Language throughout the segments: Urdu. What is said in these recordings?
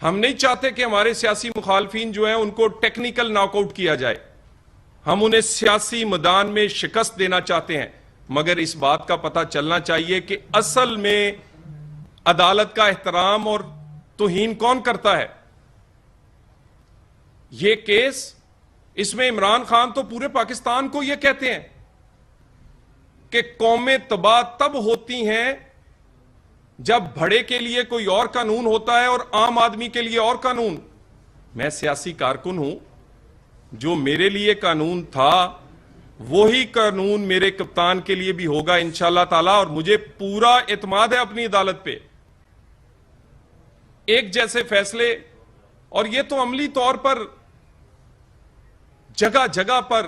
ہم نہیں چاہتے کہ ہمارے سیاسی مخالفین جو ہیں ان کو ٹیکنیکل ناک آؤٹ کیا جائے، ہم انہیں سیاسی میدان میں شکست دینا چاہتے ہیں، مگر اس بات کا پتہ چلنا چاہیے کہ اصل میں عدالت کا احترام اور توہین کون کرتا ہے۔ یہ کیس، اس میں عمران خان تو پورے پاکستان کو یہ کہتے ہیں کہ قومیں تباہ تب ہوتی ہیں جب بھڑے کے لیے کوئی اور قانون ہوتا ہے اور عام آدمی کے لیے اور قانون۔ میں سیاسی کارکن ہوں، جو میرے لیے قانون تھا وہی قانون میرے کپتان کے لیے بھی ہوگا انشاءاللہ تعالی، اور مجھے پورا اعتماد ہے اپنی عدالت پہ۔ ایک جیسے فیصلے، اور یہ تو عملی طور پر جگہ جگہ پر،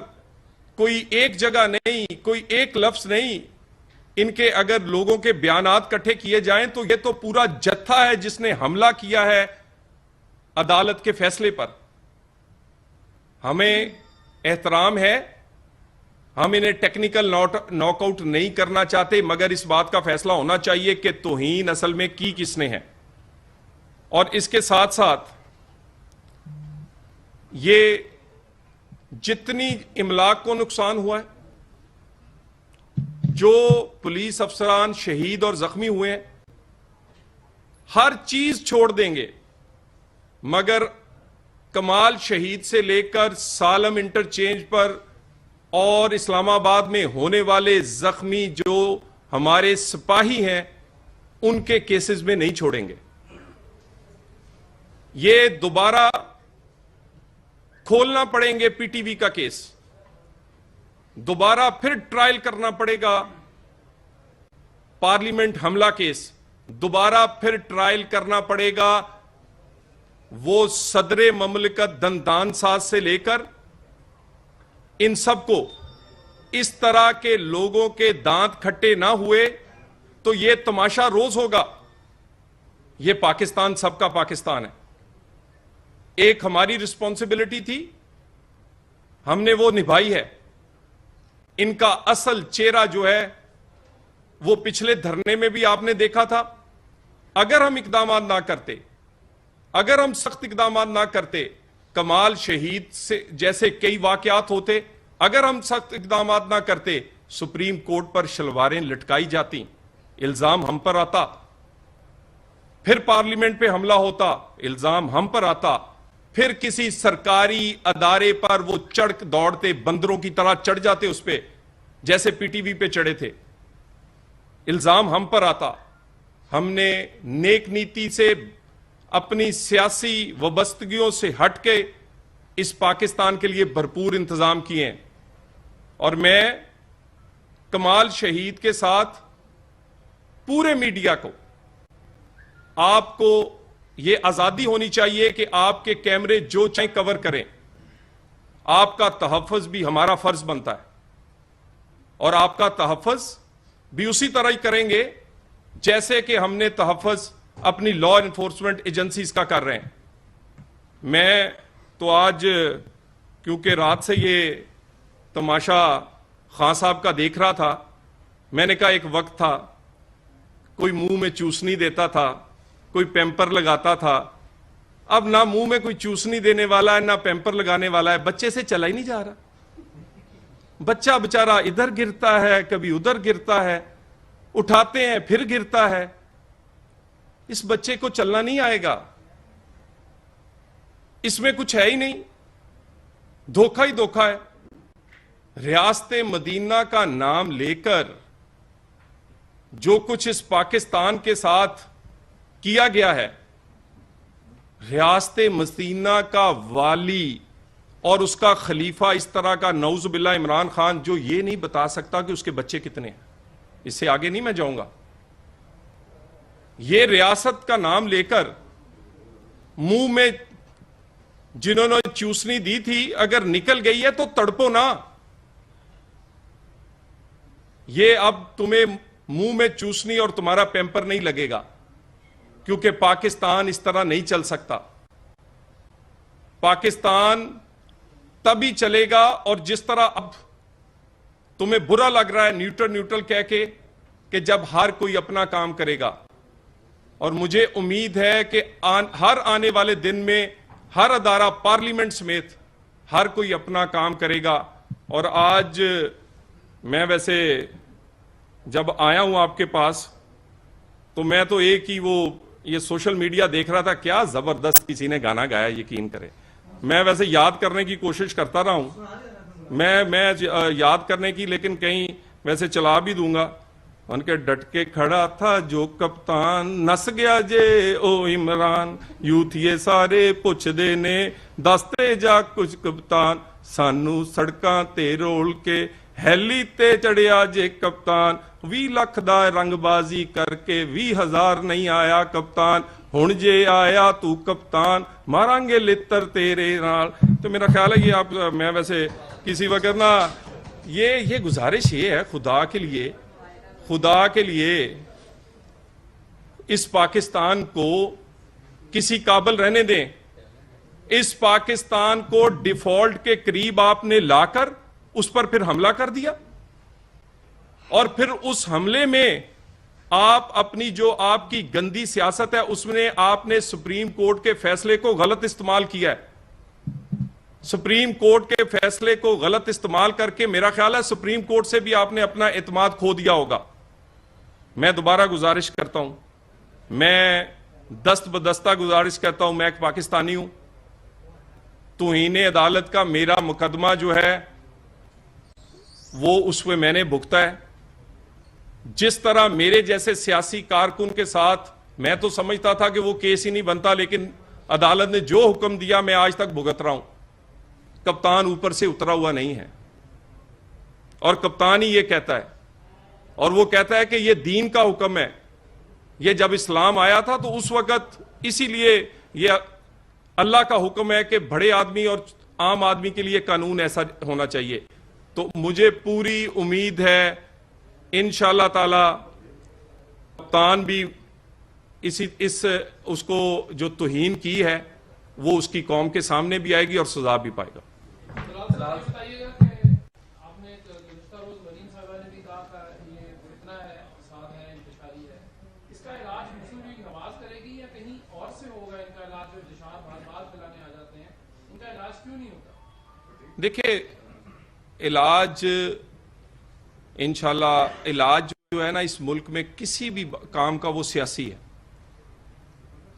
کوئی ایک جگہ نہیں، کوئی ایک لفظ نہیں، ان کے اگر لوگوں کے بیانات کٹھے کیے جائیں تو یہ تو پورا جتھا ہے جس نے حملہ کیا ہے عدالت کے فیصلے پر۔ ہمیں احترام ہے، ہم انہیں ٹیکنیکل ناک آؤٹ نہیں کرنا چاہتے، مگر اس بات کا فیصلہ ہونا چاہیے کہ توہین اصل میں کی کس نے ہے۔ اور اس کے ساتھ ساتھ یہ جتنی املاک کو نقصان ہوا ہے، جو پولیس افسران شہید اور زخمی ہوئے ہیں، ہر چیز چھوڑ دیں گے، مگر کمال شہید سے لے کر سالم انٹرچینج پر اور اسلام آباد میں ہونے والے زخمی جو ہمارے سپاہی ہیں ان کے کیسز میں نہیں چھوڑیں گے۔ یہ دوبارہ کھولنا پڑیں گے پی ٹی وی کا کیس، دوبارہ پھر ٹرائل کرنا پڑے گا پارلیمنٹ حملہ کیس، دوبارہ پھر ٹرائل کرنا پڑے گا وہ صدر مملکت دندان ساز سے لے کر ان سب کو۔ اس طرح کے لوگوں کے دانت کھٹے نہ ہوئے تو یہ تماشا روز ہوگا۔ یہ پاکستان سب کا پاکستان ہے، ایک ہماری رسپانسبلٹی تھی، ہم نے وہ نبھائی ہے۔ ان کا اصل چہرہ جو ہے وہ پچھلے دھرنے میں بھی آپ نے دیکھا تھا۔ اگر ہم اقدامات نہ کرتے، اگر ہم سخت اقدامات نہ کرتے، کمال شہید سے جیسے کئی واقعات ہوتے، اگر ہم سخت اقدامات نہ کرتے، سپریم کورٹ پر شلواریں لٹکائی جاتی، الزام ہم پر آتا، پھر پارلیمنٹ پہ حملہ ہوتا، الزام ہم پر آتا، پھر کسی سرکاری ادارے پر وہ چڑھ دوڑتے، بندروں کی طرح چڑھ جاتے اس پہ، جیسے پی ٹی وی پہ چڑھے تھے، الزام ہم پر آتا۔ ہم نے نیک نیتی سے، اپنی سیاسی وابستگیوں سے ہٹ کے اس پاکستان کے لیے بھرپور انتظام کیے ہیں۔ اور میں کمال شہید کے ساتھ پورے میڈیا کو، آپ کو یہ آزادی ہونی چاہیے کہ آپ کے کیمرے جو چاہیں کور کریں، آپ کا تحفظ بھی ہمارا فرض بنتا ہے، اور آپ کا تحفظ بھی اسی طرح ہی کریں گے جیسے کہ ہم نے تحفظ اپنی لا انفورسمنٹ ایجنسیز کا کر رہے ہیں۔ میں تو آج کیونکہ رات سے یہ تماشا خان صاحب کا دیکھ رہا تھا، میں نے کہا ایک وقت تھا کوئی منہ میں چوسنی دیتا تھا، کوئی پیمپر لگاتا تھا، اب نہ منہ میں کوئی چوسنی دینے والا ہے نہ پیمپر لگانے والا ہے، بچے سے چلا ہی نہیں جا رہا۔ بچہ بچارہ ادھر گرتا ہے، کبھی ادھر گرتا ہے، اٹھاتے ہیں پھر گرتا ہے، اس بچے کو چلنا نہیں آئے گا، اس میں کچھ ہے ہی نہیں، دھوکہ ہی دھوکہ ہے۔ ریاست مدینہ کا نام لے کر جو کچھ اس پاکستان کے ساتھ کیا گیا ہے، ریاست مدینہ کا والی اور اس کا خلیفہ اس طرح کا نعوذ باللہ عمران خان، جو یہ نہیں بتا سکتا کہ اس کے بچے کتنے ہیں، اس سے آگے نہیں میں جاؤں گا۔ یہ ریاست کا نام لے کر منہ میں جنہوں نے چوسنی دی تھی اگر نکل گئی ہے تو تڑپو نا۔ یہ اب تمہیں منہ میں چوسنی اور تمہارا پیمپر نہیں لگے گا، کیونکہ پاکستان اس طرح نہیں چل سکتا۔ پاکستان تبھی چلے گا، اور جس طرح اب تمہیں برا لگ رہا ہے نیوٹرل کہہ کے، کہ جب ہر کوئی اپنا کام کرے گا، اور مجھے امید ہے کہ ہر آنے والے دن میں ہر ادارہ پارلیمنٹ سمیت ہر کوئی اپنا کام کرے گا. اور آج میں ویسے جب آیا ہوں آپ کے پاس تو میں تو ایک ہی وہ یہ سوشل میڈیا دیکھ رہا تھا, کیا زبردست کسی نے گانا گایا, یقین کریں. میں ویسے یاد کرنے کی کوشش کرتا رہا ہوں, میں یاد کرنے کی, لیکن کہیں ویسے چلا بھی دوں گا. ان کے ڈٹ کے کھڑا تھا جو کپتان, نس گیا جے او عمران, یوتھ یہ سارے پوچھ دے نے دستے جا کچھ کپتان, سانو سڑکاں تے رول کے ہیلی تے چڑھیا جے کپتان, 20 ਲੱਖ ਦਾ رنگ بازی کر کے 20,000 نہیں آیا کپتان, ہن جے آیا تو کپتان ماریں گے لتر تیرے نال. تو میرا خیال ہے یہ آپ, میں ویسے کسی وقت نا یہ گزارش یہ ہے خدا کے لیے اس پاکستان کو کسی قابل رہنے دیں. اس پاکستان کو ڈیفالٹ کے قریب آپ نے لا کر اس پر پھر حملہ کر دیا, اور پھر اس حملے میں آپ اپنی جو آپ کی گندی سیاست ہے اس میں آپ نے سپریم کورٹ کے فیصلے کو غلط استعمال کیا ہے. سپریم کورٹ کے فیصلے کو غلط استعمال کر کے میرا خیال ہے سپریم کورٹ سے بھی آپ نے اپنا اعتماد کھو دیا ہوگا. میں دوبارہ گزارش کرتا ہوں, میں دست بدستہ گزارش کرتا ہوں, میں ایک پاکستانی ہوں. توہین عدالت کا میرا مقدمہ جو ہے وہ اس میں میں نے بھگتا ہے. جس طرح میرے جیسے سیاسی کارکن کے ساتھ میں تو سمجھتا تھا کہ وہ کیس ہی نہیں بنتا, لیکن عدالت نے جو حکم دیا میں آج تک بھگت رہا ہوں. کپتان اوپر سے اترا ہوا نہیں ہے, اور کپتان ہی یہ کہتا ہے, اور وہ کہتا ہے کہ یہ دین کا حکم ہے. یہ جب اسلام آیا تھا تو اس وقت اسی لیے یہ اللہ کا حکم ہے کہ بڑے آدمی اور عام آدمی کے لیے قانون ایسا ہونا چاہیے. تو مجھے پوری امید ہے انشاءاللہ تعالی کپتان بھی اس کو جو توہین کی ہے وہ اس کی قوم کے سامنے بھی آئے گی اور سزا بھی پائے گا. دیکھیں, علاج انشاءاللہ علاج جو ہے نا اس ملک میں کسی بھی کام کا وہ سیاسی ہے.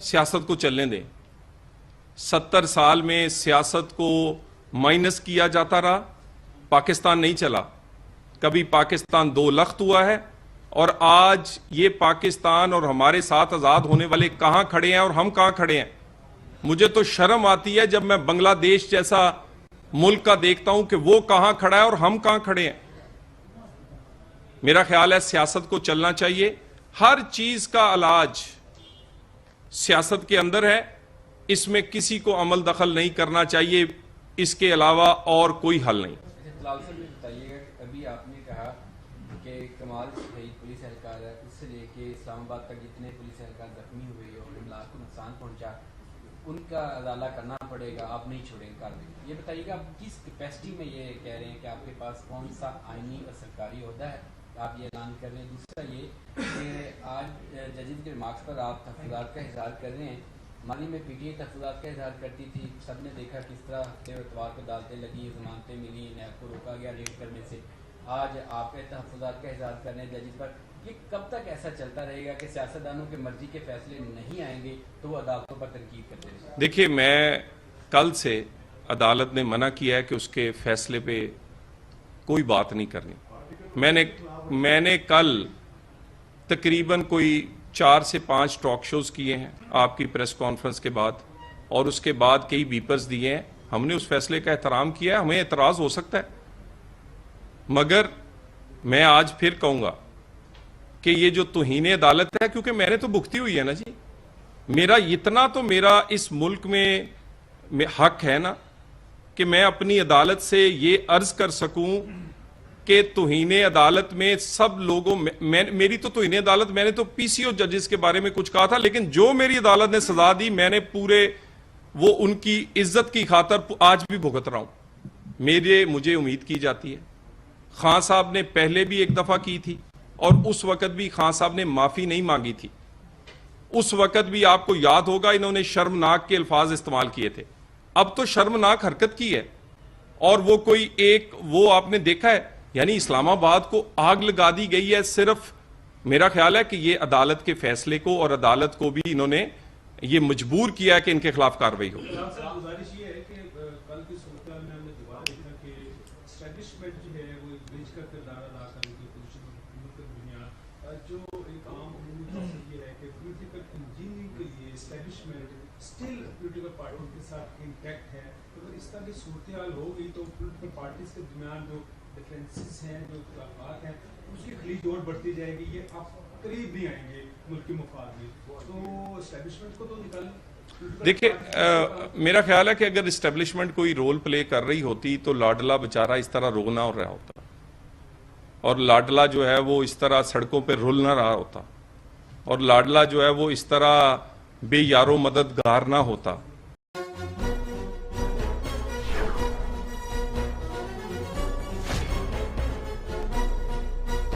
سیاست کو چلنے دیں. 70 سال میں سیاست کو مائنس کیا جاتا رہا, پاکستان نہیں چلا. کبھی پاکستان 2 لخت ہوا ہے, اور آج یہ پاکستان اور ہمارے ساتھ آزاد ہونے والے کہاں کھڑے ہیں اور ہم کہاں کھڑے ہیں. مجھے تو شرم آتی ہے جب میں بنگلہ دیش جیسا ملک کا دیکھتا ہوں کہ وہ کہاں کھڑا ہے اور ہم کہاں کھڑے ہیں. میرا خیال ہے سیاست کو چلنا چاہیے. ہر چیز کا علاج سیاست کے اندر ہے, اس میں کسی کو عمل دخل نہیں کرنا چاہیے, اس کے علاوہ اور کوئی حل نہیں. لال صاحب یہ بتائیے گا, ابھی آپ نے کہا کہ کمال شہید پولیس اہلکار ہے, اس سے لے کے اسلام آباد تک جتنے پولیس اہلکار زخمی ہوئے اور املاک کو نقصان پہنچا ان کا ازالہ کرنا پڑے گا, آپ نہیں چھوڑیں گے, کر دیں. یہ بتائیے گا آپ کس کیپیسٹی میں یہ کہہ رہے ہیں کہ آپ کے پاس کون سا آئینی اور سرکاری عہدہ ہے, آپ یہ اعلان کر رہے ہیں. دوسرا یہ کہ آج ججز کے ریمارکس پر آپ تحفظات کا اظہار کر رہے ہیں. ماضی میں پی ٹی اے تحفظات کا اظہار کرتی تھی, سب نے دیکھا کس طرح ہفتے اتوار کو عدالتیں لگی, ضمانتیں ملی, نیب کو روکا گیا ریڈ کرنے سے. آج آپ تحفظات کا اظہار کر رہے ہیں ججز پر. یہ کب تک ایسا چلتا رہے گا کہ سیاستدانوں کے مرضی کے فیصلے نہیں آئیں گے تو وہ عدالتوں پر تنقید کرتے رہیں گے؟ دیکھیے, میں کل سے عدالت نے منع کیا ہے کہ اس کے فیصلے پہ کوئی بات نہیں کرنی. میں نے کل تقریباً کوئی 4 سے 5 ٹاک شوز کیے ہیں آپ کی پریس کانفرنس کے بعد, اور اس کے بعد کئی بیپرز دیے ہیں. ہم نے اس فیصلے کا احترام کیا ہے. ہمیں اعتراض ہو سکتا ہے, مگر میں آج پھر کہوں گا کہ یہ جو توہین عدالت ہے, کیونکہ میں نے تو بھگتی ہوئی ہے نا جی, میرا اتنا تو میرا اس ملک میں حق ہے نا کہ میں اپنی عدالت سے یہ عرض کر سکوں کہ توہین عدالت میں سب لوگوں میری تو توہین عدالت, میں نے تو پی سی او ججز کے بارے میں کچھ کہا تھا, لیکن جو میری عدالت نے سزا دی میں نے پورے وہ ان کی عزت کی خاطر آج بھی بھگت رہا ہوں. مجھے امید کی جاتی ہے. خان صاحب نے پہلے بھی ایک دفعہ کی تھی, اور اس وقت بھی خان صاحب نے معافی نہیں مانگی تھی. اس وقت بھی آپ کو یاد ہوگا انہوں نے شرمناک کے الفاظ استعمال کیے تھے. اب تو شرمناک حرکت کی ہے اور وہ کوئی ایک وہ آپ نے دیکھا ہے یعنی اسلام آباد کو آگ لگا دی گئی ہے. صرف میرا خیال ہے کہ یہ عدالت کے فیصلے کو اور عدالت کو بھی انہوں نے یہ مجبور کیا ہے کہ ان کے خلاف کارروائی ہو. گزارش یہ ہے کہ کل کی صورتحال میں ہم نے دوبارہ دیکھا کہ اسٹیبلشمنٹ جو ہے وہ ایک برج کا کردار ادا کرنے کی کوشش بنیاد جو ایک عام عمومی مسئلہ یہ ہے کہ پولیٹیکل انجینئرنگ کے لیے اسٹیبلشمنٹ اسٹل پولیٹیکل پارٹیوں کے ساتھ انٹیکٹ ہے. اگر اس طرح کی صورتحال ہو گئی تو پولیٹیکل پارٹیز کے درمیان جو ڈفرینسز ہیں جو اختلافات ہیں اس کی خلیج اور بڑھتی جائے گی. یہ آپ قریب نہیں آئیں گے ملک کے مفاد میں. تو اسٹیبلشمنٹ کو تو نکال دیکھیں میرا خیال ہے کہ اگر اسٹیبلشمنٹ کوئی رول پلے کر رہی ہوتی تو لاڈلا بیچارہ اس طرح رو نہ ہو رہا ہوتا اور لاڈلا جو ہے وہ اس طرح سڑکوں پہ رول نہ رہا ہوتا اور لاڈلا جو ہے وہ اس طرح بے یارو مددگار نہ ہوتا.